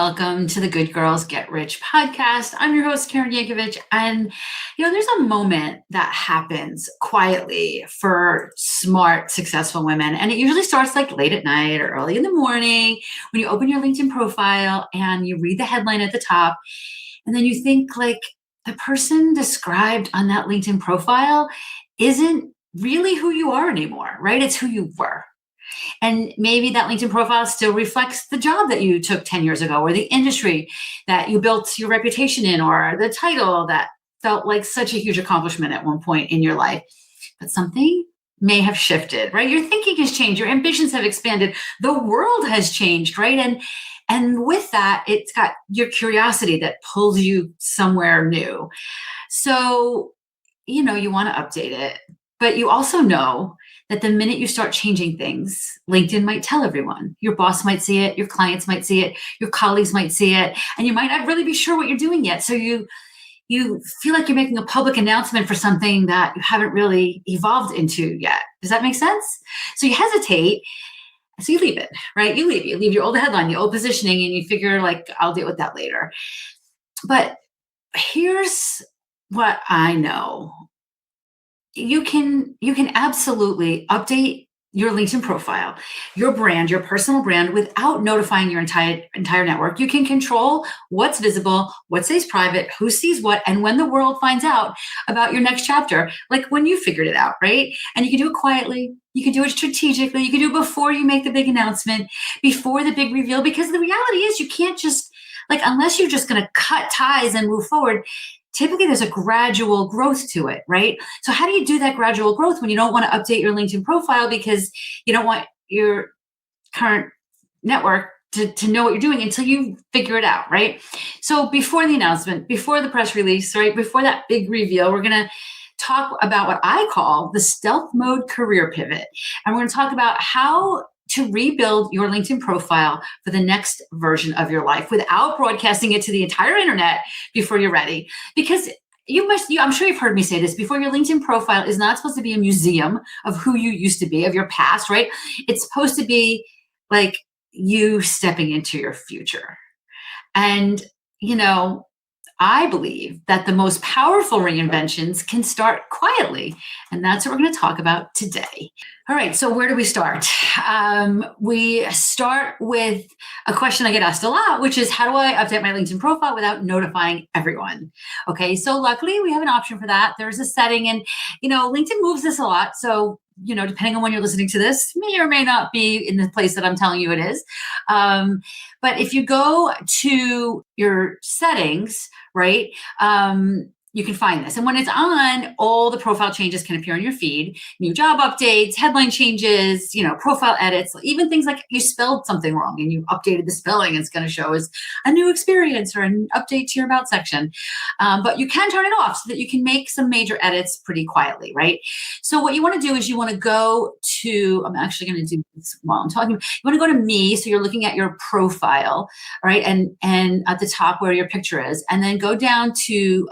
welcome to the Good Girls Get Rich podcast. I'm your host, Karen Yankovich. And, there's a moment that happens quietly for smart, successful women. And it usually starts like late at night or early in the morning when you open your LinkedIn profile and you read the headline at the top. And then you think like the person described on that LinkedIn profile isn't really who you are anymore, right? It's who you were. And maybe that LinkedIn profile still reflects the job that you took 10 years ago, or the industry that you built your reputation in, or the title that felt like such a huge accomplishment at one point in your life. But something may have shifted, right? Your thinking has changed, your ambitions have expanded, the world has changed, right? And with that, it's got your curiosity that pulls you somewhere new. So, you want to update it, but you also know that the minute you start changing things, LinkedIn might tell everyone. Your boss might see it, your clients might see it, your colleagues might see it, and you might not really be sure what you're doing yet. So you feel like you're making a public announcement for something that you haven't really evolved into yet. Does that make sense? So you hesitate, so you leave it, right? You leave your old headline, the old positioning, and you figure like, I'll deal with that later. But here's what I know. You can absolutely update your LinkedIn profile, your brand, your personal brand, without notifying your entire network. You can control what's visible, what stays private, who sees what, and when the world finds out about your next chapter, like when you figured it out, right? And you can do it quietly. You can do it strategically. You can do it before you make the big announcement, before the big reveal, because the reality is you can't just, unless you're just going to cut ties and move forward, typically there's a gradual growth to it, right? So how do you do that gradual growth when you don't want to update your LinkedIn profile because you don't want your current network to know what you're doing until you figure it out, right? So before the announcement, before the press release, right, before that big reveal, we're going to talk about what I call the stealth mode career pivot. And we're going to talk about how to rebuild your LinkedIn profile for the next version of your life without broadcasting it to the entire internet before you're ready. Because I'm sure you've heard me say this before, your LinkedIn profile is not supposed to be a museum of who you used to be, of your past, right? It's supposed to be like you stepping into your future. And, I believe that the most powerful reinventions can start quietly. And that's what we're going to talk about today. All right. So where do we start? We start with a question I get asked a lot, which is, how do I update my LinkedIn profile without notifying everyone? Okay. So luckily we have an option for that. There's a setting, and, LinkedIn moves this a lot. So, depending on when you're listening to this, may or may not be in the place that I'm telling you it is. But if you go to your settings, right, you can find this. And when it's on, all the profile changes can appear on your feed. New job updates, headline changes, profile edits, even things like you spelled something wrong and you updated the spelling, it's going to show as a new experience or an update to your about section. But you can turn it off so that you can make some major edits pretty quietly, right? So what you want to do is you want to go to, I'm actually going to do this while I'm talking. You want to go to me. So you're looking at your profile, right? And at the top where your picture is, and then go down to,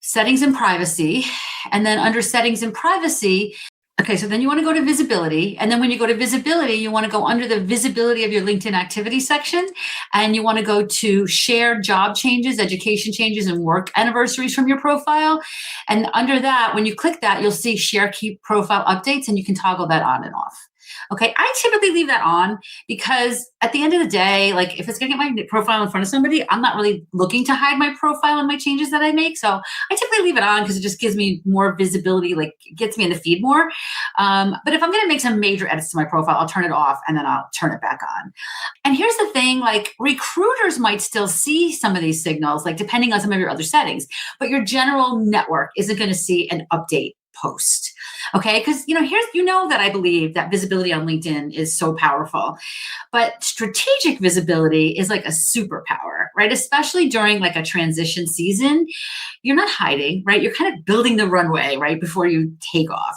settings and privacy. And then under settings and privacy, okay, so then you want to go to visibility. And then when you go to visibility, you want to go under the visibility of your LinkedIn activity section. And you want to go to share job changes, education changes, and work anniversaries from your profile. And under that, when you click that, you'll see share key profile updates, and you can toggle that on and off. Okay, I typically leave that on because at the end of the day, if it's going to get my profile in front of somebody, I'm not really looking to hide my profile and my changes that I make. So I typically leave it on because it just gives me more visibility, gets me in the feed more. But if I'm going to make some major edits to my profile, I'll turn it off and then I'll turn it back on. And here's the thing, recruiters might still see some of these signals, depending on some of your other settings, but your general network isn't going to see an update post. Okay. Because, that I believe that visibility on LinkedIn is so powerful, but strategic visibility is like a superpower, right? Especially during a transition season, you're not hiding, right? You're kind of building the runway right before you take off.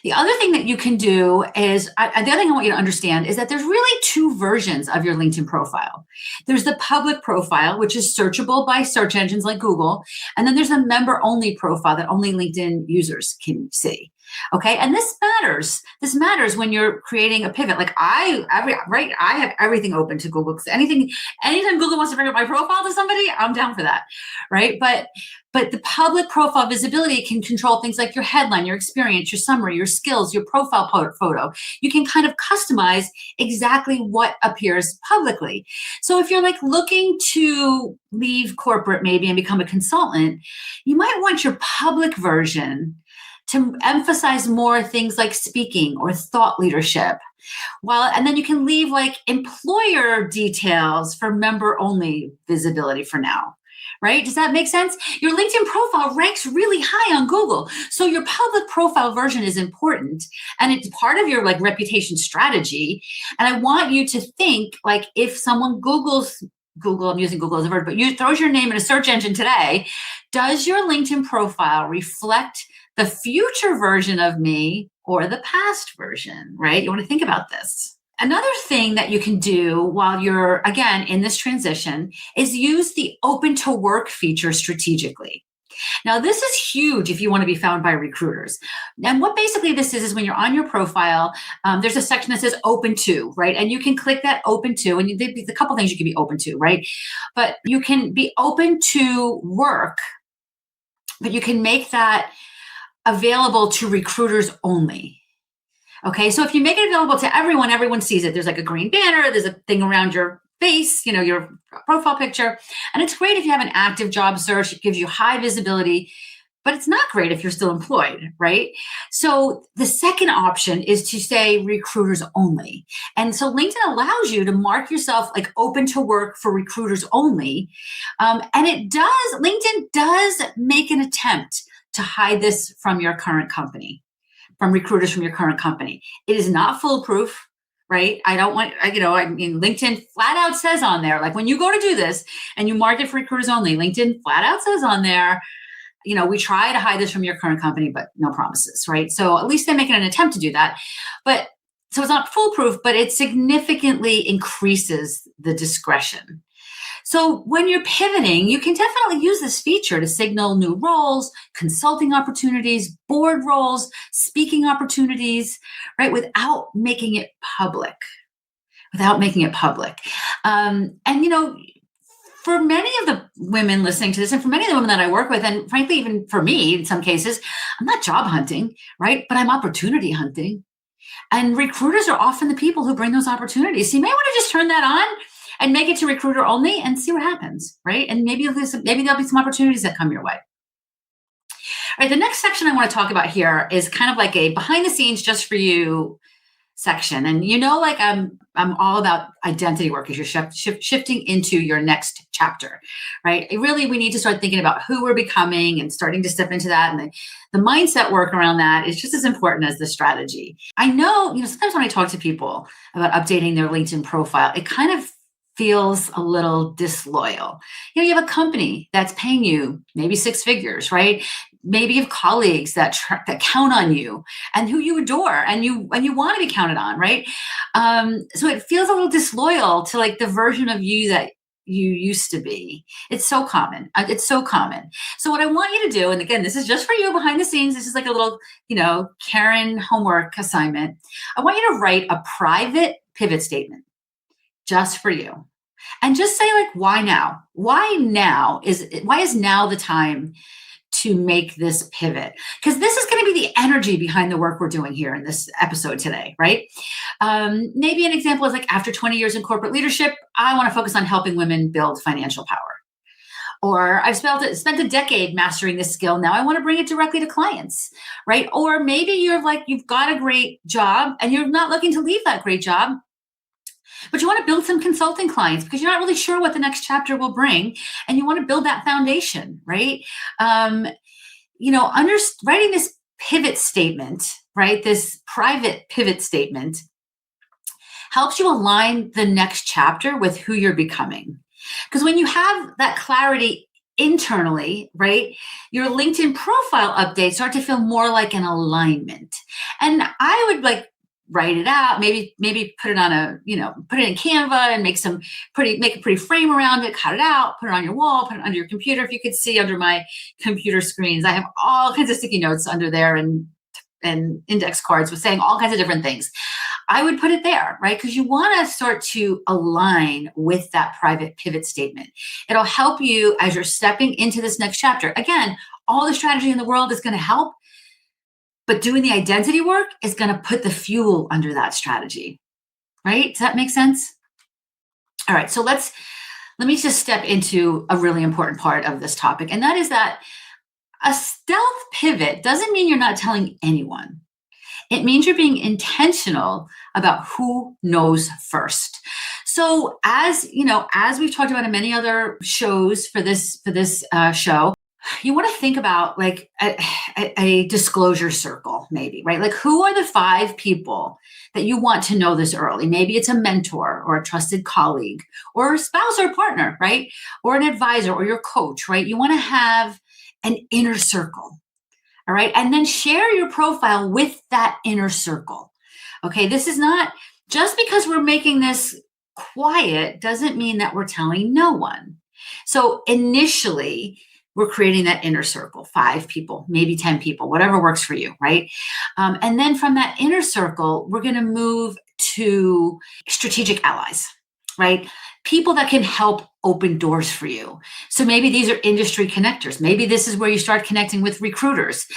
The other thing that you can do is, the other thing I want you to understand is that there's really two versions of your LinkedIn profile. There's the public profile, which is searchable by search engines like Google. And then there's a member-only profile that only LinkedIn users can see. Okay. And this matters. This matters when you're creating a pivot. Like I have everything open to Google. Anytime Google wants to bring up my profile to somebody, I'm down for that. Right. But the public profile visibility can control things like your headline, your experience, your summary, your skills, your profile photo. You can kind of customize exactly what appears publicly. So if you're like looking to leave corporate maybe and become a consultant, you might want your public version to emphasize more things like speaking or thought leadership. And then you can leave like employer details for member only visibility for now. Right? Does that make sense? Your LinkedIn profile ranks really high on Google. So your public profile version is important and it's part of your like reputation strategy. And I want you to think like if someone Googles Google, I'm using Google as a verb, but you throws your name in a search engine today, does your LinkedIn profile reflect the future version of me or the past version, right? You want to think about this. Another thing that you can do while you're, again, in this transition is use the open to work feature strategically. Now, this is huge if you want to be found by recruiters. And what basically this is when you're on your profile, there's a section that says open to, right? And you can click that open to, and there's a couple things you can be open to, right? But you can be open to work, but you can make that available to recruiters only. Okay, so if you make it available to everyone, everyone sees it. There's like a green banner, there's a thing around your face, your profile picture. And it's great if you have an active job search, it gives you high visibility, but it's not great if you're still employed, right? So the second option is to say recruiters only. And so LinkedIn allows you to mark yourself like open to work for recruiters only. And LinkedIn does make an attempt to hide this from your current company, from recruiters from your current company. It is not foolproof, right? LinkedIn flat out says on there, like when you go to do this and you mark it for recruiters only, LinkedIn flat out says on there, we try to hide this from your current company, but no promises, right? So at least they're making an attempt to do that. But so it's not foolproof, but it significantly increases the discretion. So when you're pivoting, you can definitely use this feature to signal new roles, consulting opportunities, board roles, speaking opportunities, right? Without making it public. For many of the women listening to this, and for many of the women that I work with, and frankly, even for me, in some cases, I'm not job hunting, right? But I'm opportunity hunting. And recruiters are often the people who bring those opportunities. So you may want to just turn that on and make it to recruiter only and see what happens, right? And maybe there'll be some opportunities that come your way. All right, the next section I want to talk about here is kind of like a behind the scenes just for you section. And I'm all about identity work as you're shifting into your next chapter, right? We need to start thinking about who we're becoming and starting to step into that. And the mindset work around that is just as important as the strategy. I know, sometimes when I talk to people about updating their LinkedIn profile, it kind of feels a little disloyal. You have a company that's paying you maybe six figures, right? Maybe you have colleagues that count on you and who you adore and you want to be counted on, right? So it feels a little disloyal to like the version of you that you used to be. It's so common. So what I want you to do, and again, this is just for you behind the scenes. This is like a little, Karen homework assignment. I want you to write a private pivot statement just for you. And just say like, why now? Why is now the time to make this pivot? Because this is going to be the energy behind the work we're doing here in this episode today, right? Maybe an example is like after 20 years in corporate leadership, I want to focus on helping women build financial power. Or I've spent a decade mastering this skill. Now I want to bring it directly to clients, right? Or maybe you've got a great job and you're not looking to leave that great job, but you want to build some consulting clients because you're not really sure what the next chapter will bring. And you want to build that foundation, right? Writing this pivot statement, right? This private pivot statement helps you align the next chapter with who you're becoming. Because when you have that clarity internally, right, your LinkedIn profile updates start to feel more like an alignment. And I would write it out, maybe put it on put it in Canva and make a pretty frame around it, cut it out, put it on your wall, put it under your computer. If you could see under my computer screens, I have all kinds of sticky notes under there and and index cards with saying all kinds of different things. I would put it there, right? Because you want to start to align with that private pivot statement. It'll help you as you're stepping into this next chapter. Again, all the strategy in the world is going to help, but doing the identity work is going to put the fuel under that strategy, right? Does that make sense? All right, so let me just step into a really important part of this topic, and that is that a stealth pivot doesn't mean you're not telling anyone. It means you're being intentional about who knows first. So as you know, as we've talked about in many other shows for this show, you want to think about like a disclosure circle, maybe, right? Like, who are the 5 people that you want to know this early? Maybe it's a mentor or a trusted colleague or a spouse or partner, right? Or an advisor or your coach, right? You want to have an inner circle. All right. And then share your profile with that inner circle. Okay. This is not just because we're making this quiet doesn't mean that we're telling no one. So initially, we're creating that inner circle, 5 people, maybe 10 people, whatever works for you, right? And then from that inner circle, we're going to move to strategic allies, right? People that can help open doors for you. So maybe these are industry connectors. Maybe this is where you start connecting with recruiters,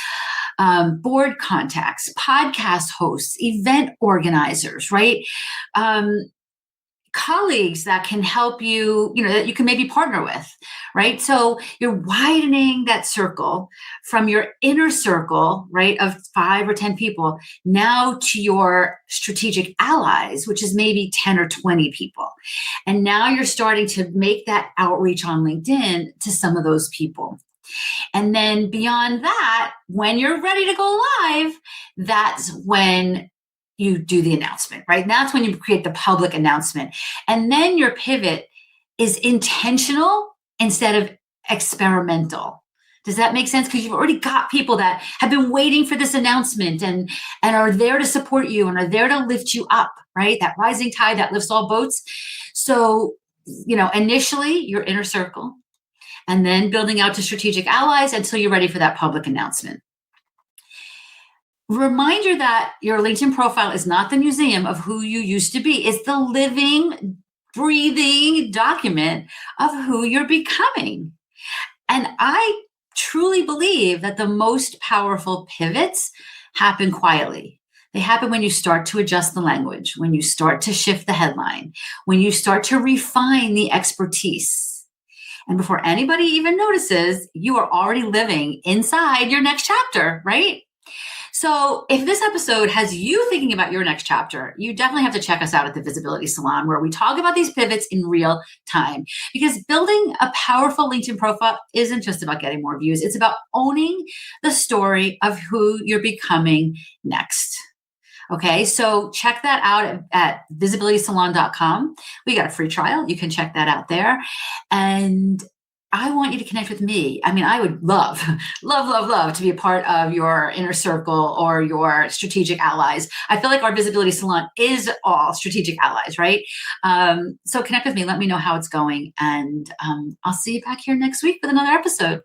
board contacts, podcast hosts, event organizers, right? Colleagues that can help you, that you can maybe partner with, right? So you're widening that circle from your inner circle, right, of 5 or 10 people now to your strategic allies, which is maybe 10 or 20 people. And now you're starting to make that outreach on LinkedIn to some of those people. And then beyond that, when you're ready to go live, that's when you do the announcement, right? And that's when you create the public announcement. And then your pivot is intentional instead of experimental. Does that make sense? Because you've already got people that have been waiting for this announcement and are there to support you and are there to lift you up, right? That rising tide that lifts all boats. So, initially your inner circle and then building out to strategic allies until you're ready for that public announcement. Reminder that your LinkedIn profile is not the museum of who you used to be. It's the living, breathing document of who you're becoming. And I truly believe that the most powerful pivots happen quietly. They happen when you start to adjust the language, when you start to shift the headline, when you start to refine the expertise. And before anybody even notices, you are already living inside your next chapter, right? So if this episode has you thinking about your next chapter, you definitely have to check us out at the Visibility Salon, where we talk about these pivots in real time. Because building a powerful LinkedIn profile isn't just about getting more views. It's about owning the story of who you're becoming next. Okay, so check that out at visibilitysalon.com. We got a free trial. You can check that out there. And I want you to connect with me. I mean, I would love to be a part of your inner circle or your strategic allies. I feel like our Visibility Salon is all strategic allies, right? So connect with me. Let me know how it's going. And I'll see you back here next week with another episode.